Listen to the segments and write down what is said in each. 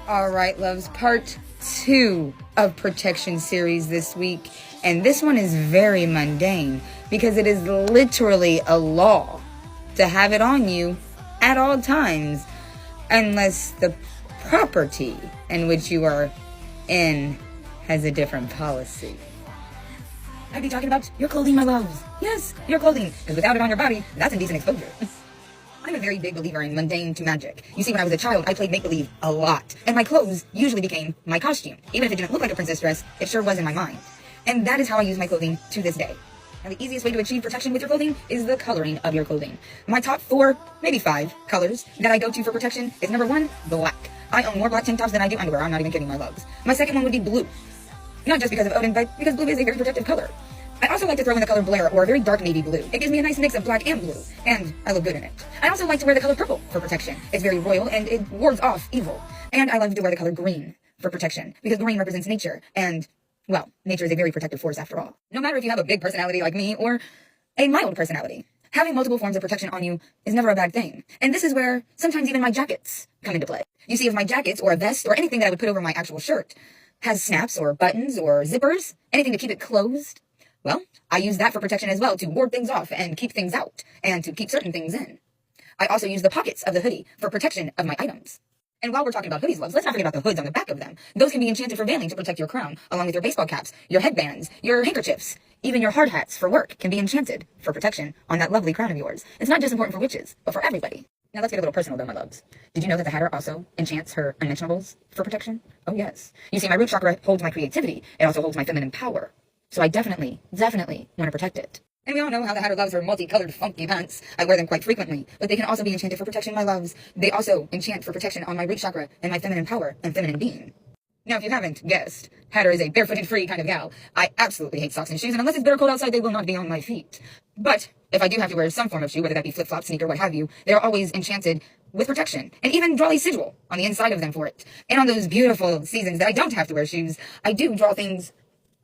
All right, loves, part 2 of protection series this week. And this one is very mundane because it is literally a law to have it on you at all times unless the property in which you are in has a different policy. I'd be talking about your clothing, my loves. Yes, your clothing. Because without it on your body, that's indecent exposure. I'm a very big believer in mundane to magic. You see, when I was a child, I played make-believe a lot. And my clothes usually became my costume. Even if it didn't look like a princess dress, it sure was in my mind. And that is how I use my clothing to this day. Now, the easiest way to achieve protection with your clothing is the coloring of your clothing. My top 4, maybe 5 colors that I go to for protection is number 1, black. I own more black tank tops than I do underwear. I'm not even kidding, my loves. My second one would be blue. Not just because of Odin, but because blue is a very protective color. I also like to throw in the color Blair, or a very dark navy blue. It gives me a nice mix of black and blue, and I look good in it. I also like to wear the color purple for protection. It's very royal, and it wards off evil. And I love to wear the color green for protection, because green represents nature, and, well, nature is a very protective force after all. No matter if you have a big personality like me, or a mild personality, having multiple forms of protection on you is never a bad thing. And this is where sometimes even my jackets come into play. You see, if my jackets, or a vest, or anything that I would put over my actual shirt has snaps, or buttons, or zippers, anything to keep it closed, well, I use that for protection as well, to ward things off and keep things out, and to keep certain things in. I also use the pockets of the hoodie for protection of my items. And while we're talking about hoodies, loves, let's not forget about the hoods on the back of them. Those can be enchanted for veiling to protect your crown, along with your baseball caps, your headbands, your handkerchiefs. Even your hard hats for work can be enchanted for protection on that lovely crown of yours. It's not just important for witches, but for everybody. Now let's get a little personal though, my loves. Did you know that the Hatter also enchants her unmentionables for protection? Oh yes. You see, my root chakra holds my creativity. It also holds my feminine power. So I definitely want to protect it. And we all know how the Hatter loves her multicolored funky pants. I wear them quite frequently, but they can also be enchanted for protection, my loves. They also enchant for protection on my root chakra and my feminine power and feminine being. Now, if you haven't guessed, Hatter is a barefooted free kind of gal. I absolutely hate socks and shoes, and unless it's bitter cold outside, they will not be on my feet. But if I do have to wear some form of shoe, whether that be flip-flop, sneaker, what have you, they are always enchanted with protection, and even draw a sigil on the inside of them for it. And on those beautiful seasons that I don't have to wear shoes, I do draw things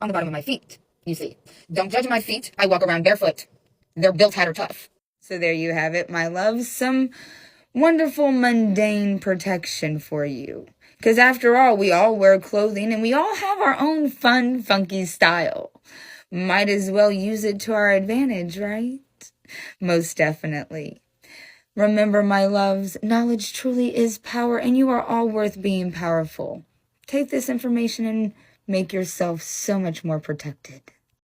on the bottom of my feet, you see. Don't judge my feet. I walk around barefoot. They're built Hatter tough. So there you have it, my loves. Some wonderful mundane protection for you. Because after all, we all wear clothing and we all have our own fun, funky style. Might as well use it to our advantage, right? Most definitely. Remember, my loves, knowledge truly is power, and you are all worth being powerful. Take this information and make yourself so much more protected.